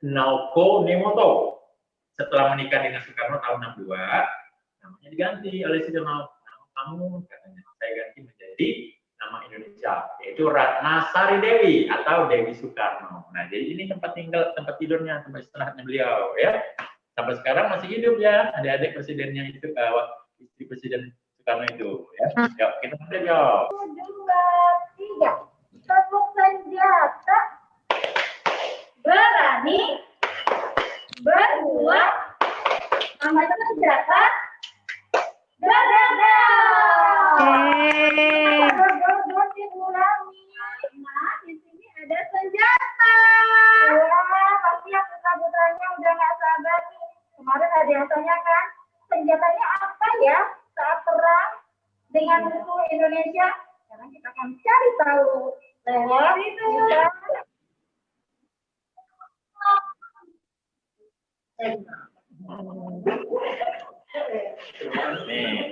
Naoko Nemoto. Setelah menikah dengan Soekarno tahun 62, namanya diganti oleh Soekarno. Nama kamu, katanya, saya ganti menjadi nama Indonesia, yaitu Ratna Sari Dewi atau Dewi Soekarno. Nah, jadi ini tempat tidurnya, tempat istirahatnya beliau, ya. Sampai sekarang masih hidup ya, adik-adik presidennya itu, istri Presiden Soekarno itu, ya. Yuk, kita mulai, yuk. 1, 2, 3. Tepuk senjata. Berani. Berbuat. Angkat senjata. Diulangi. Nah, di sini ada senjata. Wah, pasti yang putra-putranya udah nggak sabar nih. Kemarin ada yang tanyakan, senjatanya apa ya saat perang dengan musuh Indonesia? Sekarang kita akan cari tahu. Lewat itu. Nih,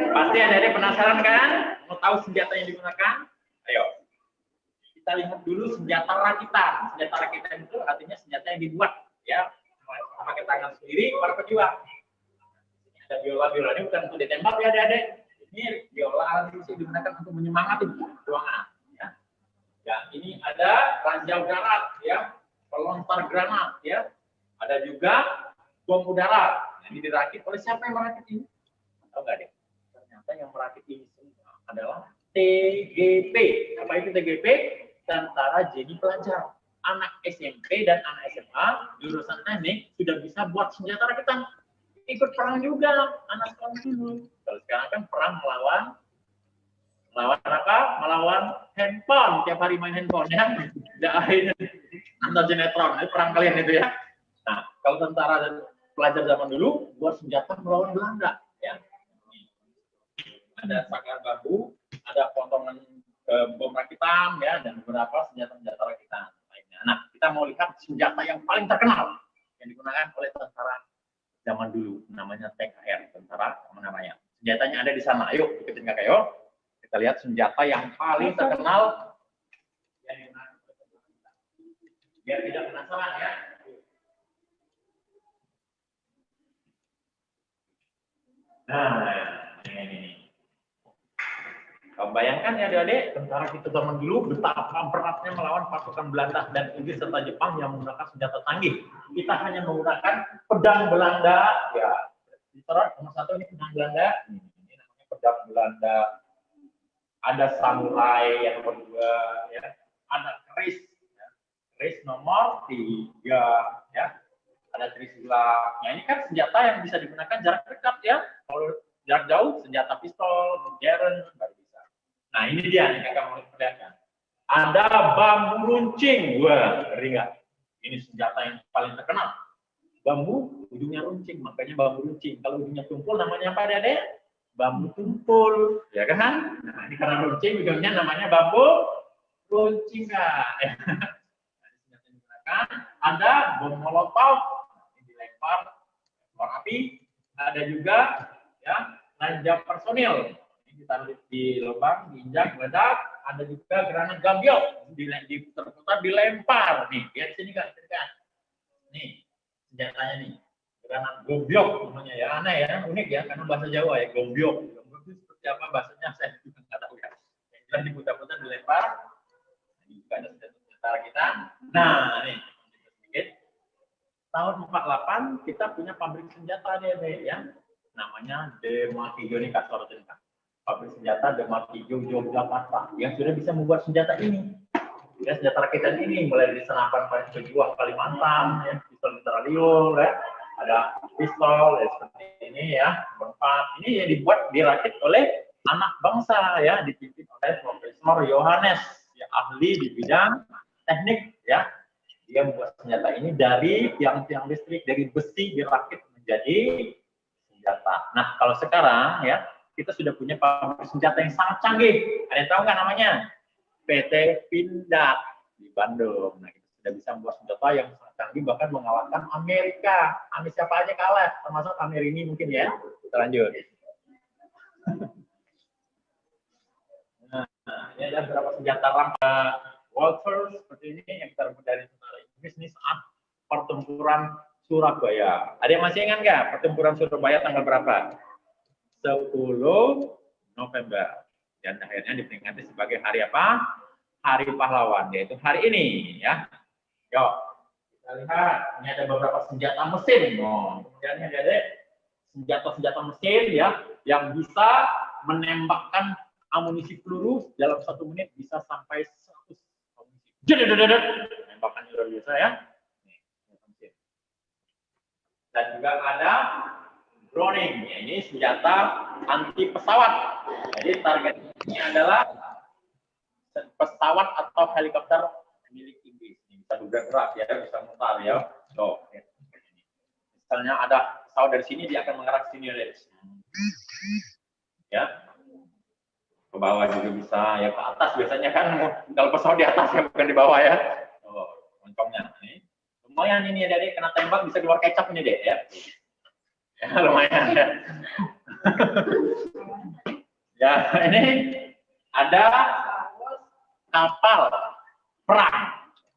pasti adik-adik penasaran kan? Mau tahu senjata yang digunakan? Ayo, kita lihat dulu senjata rakitan. Senjata rakitan itu artinya senjata yang dibuat, ya, pakai tangan sendiri para pejuang. Ada biola ini bukan untuk ditembak ya adik-adik. Ini biola itu digunakan untuk menyemangati perjuangan. Ya, ini ada ranjau darat, ya, pelontar granat, ya. Ada juga bom udara. Nah, ini dirakit oleh siapa yang merakit ini? Tahu nggak deh? Ternyata yang merakit ini adalah TGP. Apa itu TGP? Tentara Jadi Pelajar. Anak SMP dan anak SMA jurusan teknik sudah bisa buat senjata rakitan. Ikut perang juga anak sekolah dulu. Kalau sekarang kan perang melawan apa? Melawan handphone. Tiap hari main handphone, ya. Nonton sinetron. Itu perang kalian itu, ya. Nah, kalau tentara dan pelajar zaman dulu buat senjata melawan Belanda, ya. Ada saklar bambu, ada potongan bom rakitan, ya, dan beberapa senjata-senjata rakitan lainnya. Nah, kita mau lihat senjata yang paling terkenal yang digunakan oleh tentara zaman dulu, namanya TKR, tentara keamanan rakyat. Senjatanya ada di sana. Ayo, ikutin kakak, yuk. Kita lihat senjata yang paling terkenal yang digunakan oleh tentara kita. Biar tidak penasaran, ya. Nah, ini. Kamu bayangkan ya adik-adik, tentara kita zaman dulu betapa beratnya melawan pasukan Belanda dan Inggris serta Jepang yang menggunakan senjata canggih. Kita hanya menggunakan pedang Belanda, ya. Disorot nomor 1 ini pedang Belanda. Ini namanya pedang Belanda. Ada samurai yang nomor 2, ya. Ada keris, ya. Keris nomor 3, ya. Ada trisula. Nah, ini kan senjata yang bisa digunakan jarak dekat, ya. Kalau jarak jauh, senjata pistol, modern, nggak bisa. Nah, ini dia nih kakak mau perlihatkan. Ada bambu runcing. Wah, ngeri nggak? Ini senjata yang paling terkenal. Bambu, ujungnya runcing, makanya bambu runcing. Kalau ujungnya tumpul, namanya apa, Dede? Bambu tumpul, ya kan? Nah, ini karena runcing, ujungnya namanya bambu runcing, Kak. Nah, senjata yang digunakan. Ada bom molotov, dilempar api. Ada juga, ya, ranjau personil. Ini ditaruh di lubang, diinjak, meledak. Ada juga granat gambiol, diputar-putar, dilempar. Nih, lihat sini kan, nih senjatanya nih, granat gombyok namanya, ya. Aneh ya, unik ya, karena bahasa Jawa ya, gombyok. Gombyok itu seperti apa bahasanya saya juga nggak tahu ya. Yang jelas diputar-putar, dilempar. Ini juga ada senjata kita. Nah, nih sedikit. Tahun 48 kita punya pabrik senjata ya, namanya Demakijo nih Kak Sorotin, Kak. Pabrik senjata Demakijo Yogyakarta yang sudah bisa membuat senjata ini. Ya, senjata rakitan ini mulai dari senapan pejuang Kalimantan, ya, pistol mitrailleur, ya, ada pistol ya, seperti ini, ya, berempat. Ini yang dirakit oleh anak bangsa, ya, dipimpin oleh Profesor Yohanes, ya, ahli di bidang teknik, ya. Dia membuat senjata ini dari tiang-tiang listrik, dari besi dirakit menjadi senjata. Nah, kalau sekarang, ya, kita sudah punya pabrik senjata yang sangat canggih. Ada yang tahu nggak namanya? PT Pindad di Bandung. Nah, kita sudah bisa membuat senjata yang sangat canggih, bahkan mengalahkan Amerika. Siapa aja kalah, termasuk Amerika ini mungkin, ya. Kita lanjut. Nah, ini ada beberapa senjata rampa Walther seperti ini yang kita rebut dari tentara Inggris. Ini saat pertempuran Surabaya. Ada yang masih ingat nggak pertempuran Surabaya tanggal berapa? 10 November. Dan akhirnya diperingati sebagai hari apa? Hari pahlawan, yaitu hari ini ya. Yuk, kita lihat. Ini ada beberapa senjata mesin. Oh, kemudian ini ada senjata-senjata mesin ya, yang bisa menembakkan amunisi peluru dalam 1 menit bisa sampai 100 amunisi. Tembakan luar biasa ya. Dan juga ada Browning, ini senjata anti pesawat. Jadi target ini adalah pesawat atau helikopter milik Inggris. Ini bisa bergerak ya, bisa mutar ya. So, misalnya ada pesawat dari sini, dia akan mengerak sini ya. Ke bawah juga bisa, ya ke atas biasanya kan. Kalau pesawat di atas ya, bukan di bawah ya. Oh, moncongnya ini. Lumayan ini ya, Dek, kena tembak bisa keluar kecap ini, Dek ya. Ya, lumayan ya. Ya, ini ada kapal perang.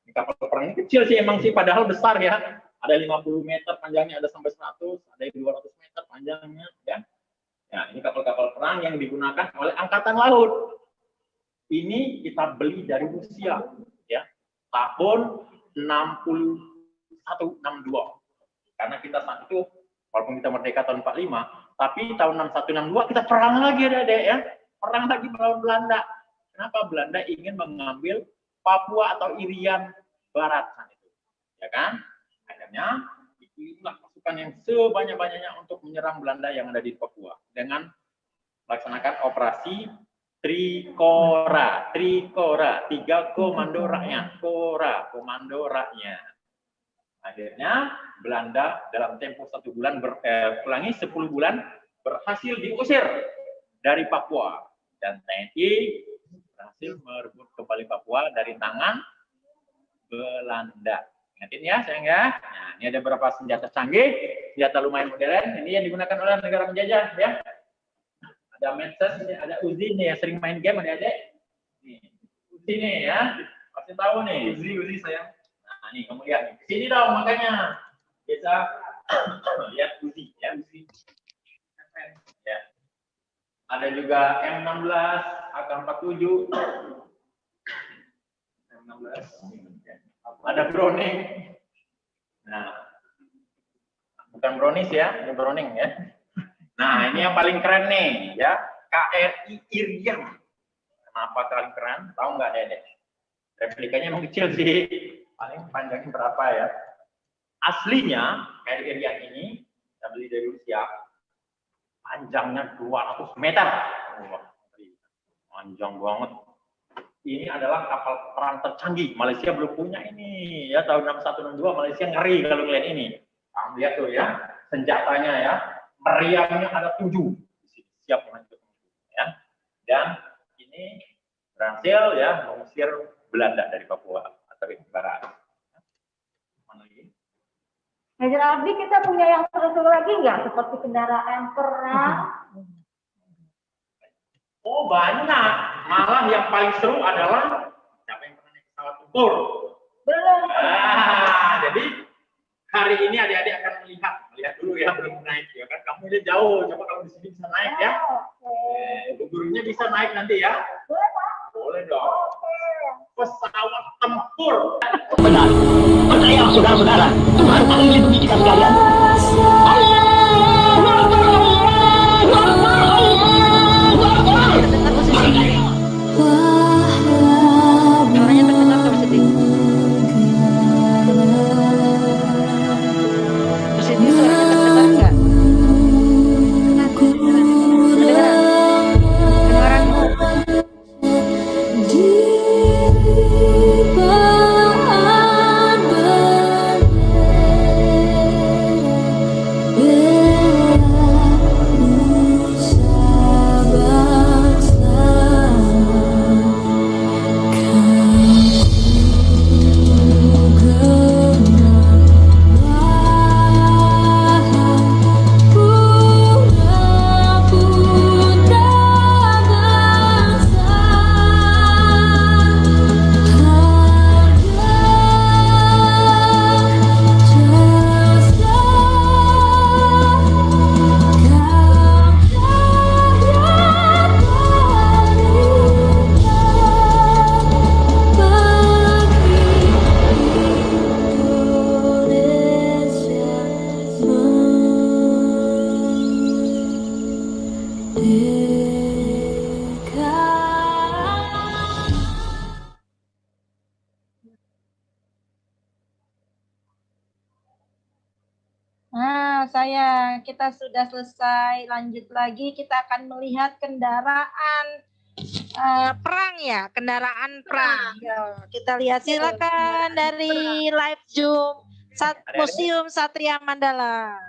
Ini kapal perang ini kecil sih emang sih, padahal besar ya. Ada 50 meter panjangnya, ada sampai 100, ada 200 meter panjangnya ya. Ya, ini kapal-kapal perang yang digunakan oleh Angkatan Laut. Ini kita beli dari Rusia ya. Tahun 61-62. Karena kita saat itu walaupun kita merdeka tahun 45, tapi tahun 61-62 kita perang lagi Dek ya. Perang lagi melawan Belanda. Kenapa? Belanda ingin mengambil Papua atau Irian Barat saat itu. Ya kan? Akhirnya itulah pasukan yang sebanyak-banyaknya untuk menyerang Belanda yang ada di Papua dengan melaksanakan operasi Trikora. Trikora, 3 komando rakyat. Kora, komando rakyat. Akhirnya Belanda dalam tempo 1 bulan 10 bulan berhasil diusir dari Papua, dan TNI berhasil merebut kembali Papua dari tangan Belanda. Ingatin ya sayang ya. Nah, ini ada beberapa senjata canggih, senjata lumayan modern. Ini yang digunakan oleh negara penjajah ya. Ada Metses, ada Uzi nih yang sering main game adik-adik. Nih, Uzi nih ya. Pasti tahu nih. Uzi sayang. Nah, nih kamu lihat nih. Sini dong makanya. Bisa lihat Uzi ya, Uzi. Ya. Ada juga M16, AK-47. M16. Ada Browning. Nah, bukan Brownies ya, ini Browning ya. Nah, ini yang paling keren nih ya, KRI Irian. Kenapa paling keren? Tahu nggak Dede? Replikanya emang kecil sih, paling panjangnya berapa ya? Aslinya KRI Irian ini kita beli dari Rusia, panjangnya 200 meter. Panjang banget. Ini adalah kapal perang tercanggih. Malaysia belum punya ini. Ya, tahun 61-62 Malaysia ngeri kalau ngeliat ini. Kamu lihat tuh ya, senjatanya ya. Meriamnya ada 7. Siap menghancurkan ya. Dan ini berhasil ya mengusir Belanda dari Papua atau di barat. Mana lagi? Major Abdi, kita punya yang seru-seru lagi nggak? Seperti kendaraan perang? Oh banyak, malah yang paling seru adalah siapa yang pernah naik pesawat tempur? Belum. Jadi hari ini adik-adik akan melihat dulu ya, belum naik ya kan? Kamu ini jauh, coba kamu di sini bisa naik ya. Gurunya bisa naik nanti ya? Boleh Pak? Boleh dong. Pesawat tempur. Benar, percaya saudara-saudara, Tuhan akan melindungi kita sekalian. Suaranya terdengar nggak Siti? Siti suaranya terdengar nggak? Kedengaran? saya. Kita sudah selesai. Lanjut lagi, kita akan melihat kendaraan perang ya, kendaraan perang. Yo, kita lihat silakan dari live Zoom Museum Satria Mandala.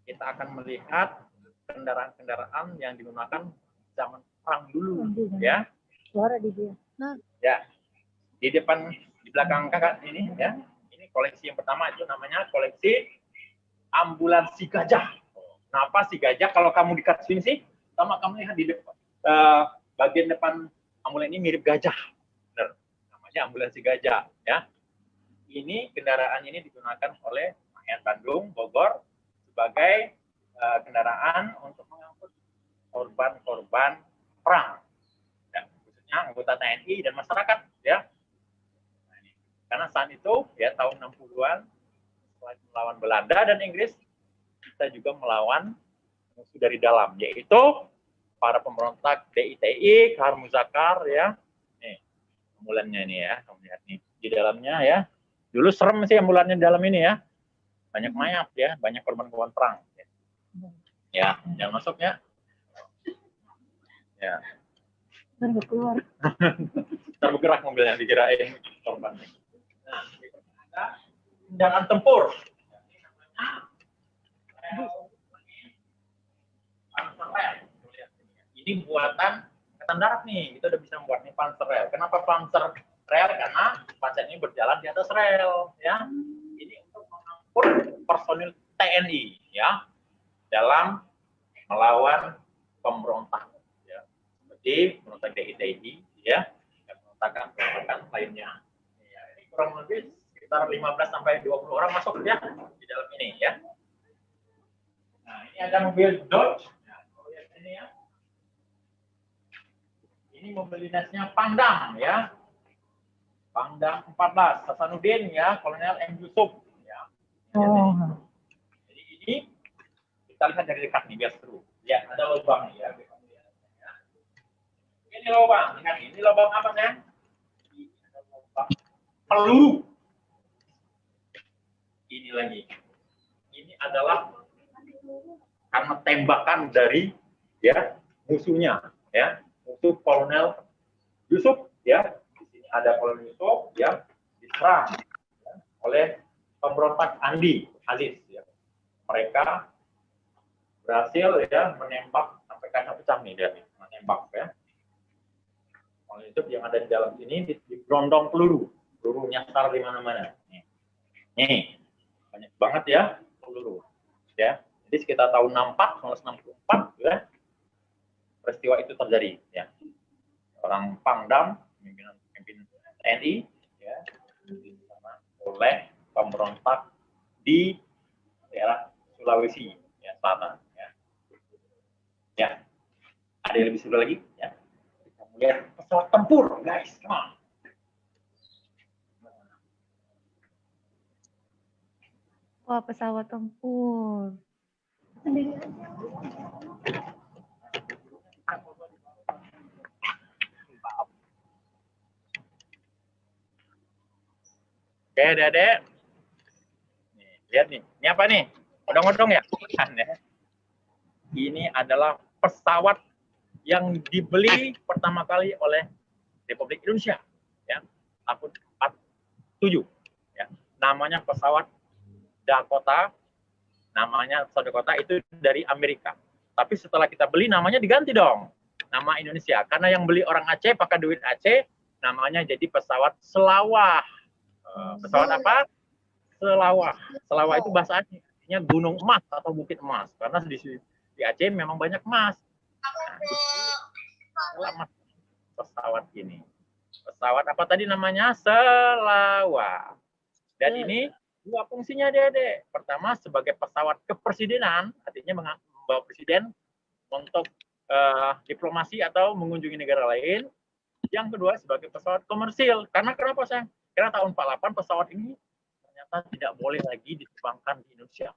Kita akan melihat kendaraan-kendaraan yang digunakan zaman perang dulu, ya. Suara di dia. Ya, di belakang kakak ini, ya. Ini koleksi yang pertama itu namanya koleksi ambulansi gajah. Kenapa si gajah? Kalau kamu di cutscene sih, kamu lihat di depan, bagian depan ambulan ini mirip gajah. Benar, namanya ambulansi gajah, ya. Ini kendaraan ini digunakan oleh Mayan Bandung, Bogor sebagai kendaraan untuk mengangkut korban-korban perang, ya, khususnya anggota TNI dan masyarakat, ya. Nah, ini. Karena saat itu, ya tahun 60-an, selain melawan Belanda dan Inggris, kita juga melawan musuh dari dalam, yaitu para pemberontak DITI, Khar Muzakar, ya. Nih, ambulannya ini ya, kamu lihat nih di dalamnya ya. Dulu serem sih ambulannya di dalam ini ya. Banyak mayat ya, banyak korban-korban perang. Ya, jangan masuk ya. Ya. Ntar keluar. Ntar bergerak mobilnya, dikirain korban. Nah, ada kendaraan tempur. Ini buatan Angkatan Darat nih, kita udah bisa membuat nih Panzer Rail. Kenapa Panzer Rail? Karena panzer ini berjalan di atas rel, ya. Ini untuk mengangkut personil TNI, ya, dalam melawan pemberontak, ya, seperti pemberontak DITI, ya, dan pemberontakan lainnya. Ya, ini kurang lebih sekitar 15 sampai 20 orang masuk ya di dalam ini, ya. Nah, ini ada mobil Dodge. Nah, lihat ini ya. Ini mobil dinasnya Pangdam, ya. Pangdam 14, Hasanuddin, ya, Kolonel M. Yusuf, ya. Oh. Jadi ini kita lihat dari dekat nih, biar seru. Ya, ada lubang nih, ya. Ini lubang, lihat ini lubang apa, ya? Ini ada lubang peluru. Ini lagi. Ini adalah karena tembakan dari ya musuhnya, ya. Musuh Kolonel Yusuf, ya. Ada Kolonel Yusuf, ya, diserang ya, oleh pemberontak Andi Aziz, ya. Mereka berhasil ya menembak sampai kaca pecah nih dia nih, menembak ya. Kolonel Yusuf yang ada di dalam sini diberondong peluru nyasar di mana-mana. Nih, banyak banget ya peluru, ya. Jadi sekitar tahun 1964 ya peristiwa itu terjadi, ya. Orang Pangdam pemimpin TNI ya disana oleh pemberontak di daerah Sulawesi ya selatan, ya. Ya, ada yang lebih seru lagi ya. Kita melihat pesawat tempur, guys, come on. Wah, pesawat tempur. Oke, Dede. Nih, lihat nih. Ini apa nih? Odong-odong ya? Bukan ya. Ini adalah pesawat yang dibeli pertama kali oleh Republik Indonesia, ya, tahun 47. Ya. Namanya pesawat Dakota. Namanya pesawat Dakota itu dari Amerika. Tapi setelah kita beli namanya diganti dong. Nama Indonesia. Karena yang beli orang Aceh pakai duit Aceh, namanya jadi pesawat Selawah. Pesawat apa? Selawah. Selawah itu bahasa Aceh, artinya gunung emas atau bukit emas. Karena di Aceh memang banyak emas. Nah, pesawat ini. Pesawat apa tadi namanya? Selawah. Dan ini dua fungsinya, Dede. Pertama sebagai pesawat kepresidenan, artinya membawa presiden untuk diplomasi atau mengunjungi negara lain. Yang kedua sebagai pesawat komersil. Karena kenapa, sayang? Karena tahun 48 pesawat ini ternyata tidak boleh lagi diterbangkan di Indonesia.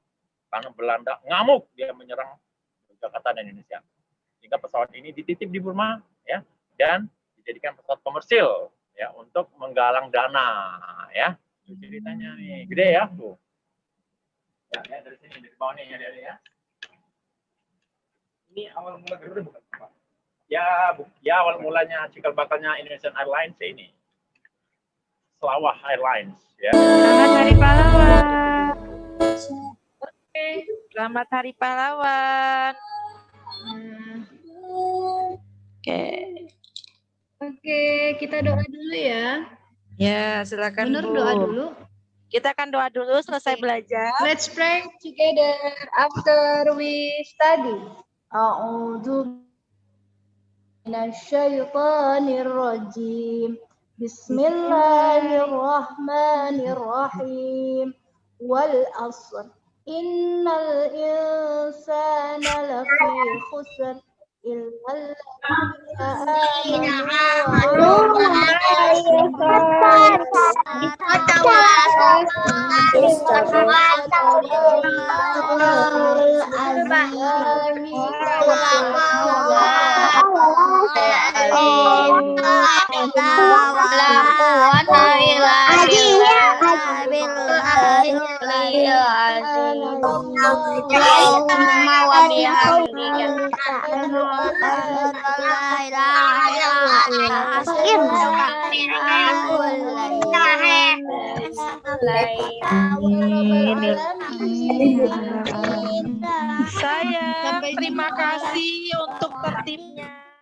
Karena Belanda ngamuk, dia menyerang Jakarta dan Indonesia. Sehingga pesawat ini dititip di Burma, ya, dan dijadikan pesawat komersil, ya, untuk menggalang dana, ya. Ceritanya nih, gede ya tuh. Ya, dari sini, dari bawah nih ya, ya. Ini awal mula Garuda bukan Pak? Ya, awal mulanya cikal bakalnya Indonesian Airlines ya ini. Selawah Airlines ya. Selamat Hari Pahlawan. Oke, selamat Hari Pahlawan. Oke. Oke, kita doa dulu ya. Ya, silakan Benar Bu. doa dulu. Kita akan doa dulu selesai belajar. Let's pray together after we study. A'udzu minasyaitonir rajim. Bismillahirrahmanirrahim. Wal 'ashr. Innal insana lafi khusr illa alladziina amanu Saya terima kasih untuk tertibnya.